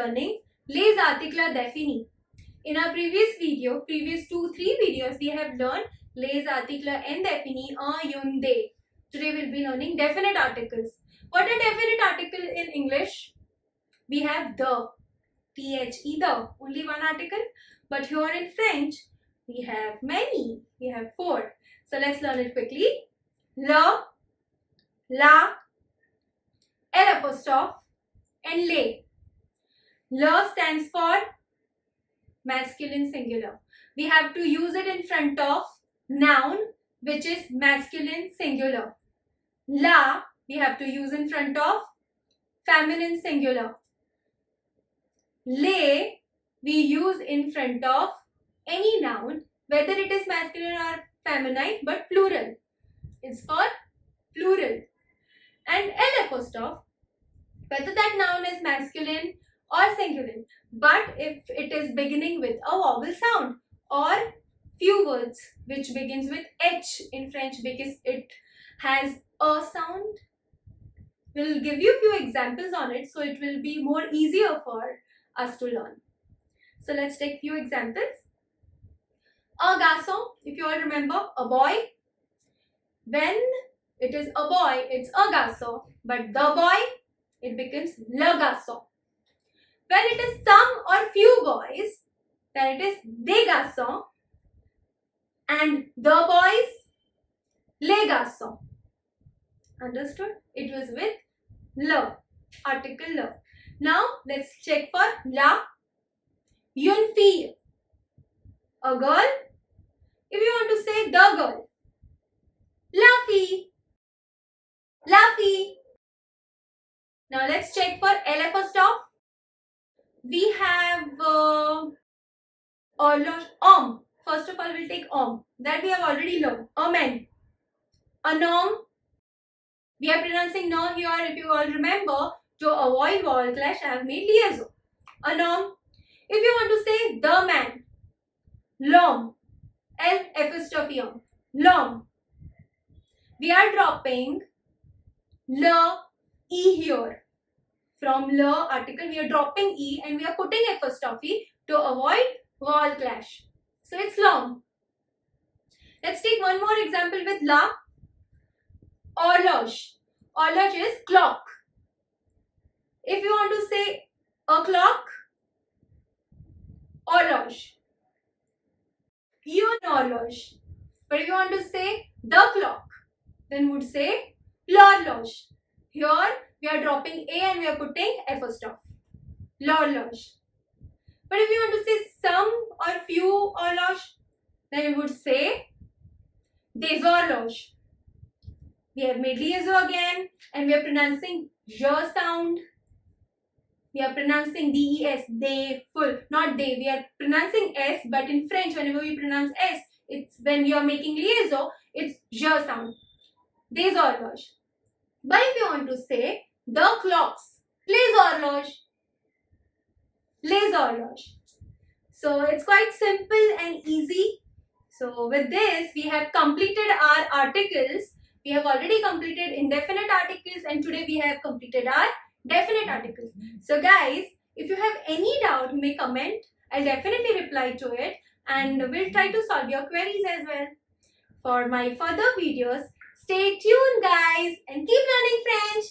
learning les articles définis. In our previous 2-3 videos, we have learned les articles indéfinis en un de. Today we'll be learning definite articles. What are definite articles in English? We have the, the, the, only one article. But here in French, we have many. We have 4. So let's learn it quickly. Le, la, L apostrophe, and les. Le stands for masculine singular. We have to use it in front of noun, which is masculine singular. La, we have to use in front of feminine singular. Les, we use in front of any noun, whether it is masculine or feminine, but plural. It's for plural. And L apostrophe, whether that noun is masculine or singular, but if it is beginning with a vowel sound or few words which begins with H in French because it has a sound. We'll give you a few examples on it so it will be more easier for us to learn. So let's take few examples. A garçon, if you all remember, a boy. When it is a boy, it's a garçon, but the boy, it becomes le garçon. When it is some or few boys, then it is des garçons, and the boys, les garçons. Understood? It was with le, article le. Now let's check for la. Une fille, a girl. If you want to say the girl, la fille, la fille. Now let's check for L apostrophe. We have om. First of all, we'll take om. That we have already learned. Amen. A nom. We are pronouncing no here. If you all remember, to avoid vowel clash, I have made liaison. A nom. If you want to say the man, l'homme. L apostrophe om. L'homme. We are dropping le, e here. From le article, we are dropping e and we are putting apostrophe to avoid vowel clash. So it's l'homme. Let's take one more example with la. Horloge. Horloge is clock. If you want to say a clock, horloge. Une horloge. But if you want to say the clock, then would say l'horloge. Here we are dropping a and we are putting apostrophe. L'horloge. But if you want to say some or few horloge, then we would say des horloges. We have made liaison again and we are pronouncing je sound. We are pronouncing des, they, full, not they. We are pronouncing s, but in French, whenever we pronounce s, it's when we are making liaison, it's je sound. Des horloges. But if you want to say the clocks, les horloges. Les horloges. So it's quite simple and easy. So with this, we have completed our articles. We have already completed indefinite articles and today we have completed our definite articles. So guys, if you have any doubt, you may comment. I'll definitely reply to it and we'll try to solve your queries as well. For my further videos, stay tuned guys and keep learning French.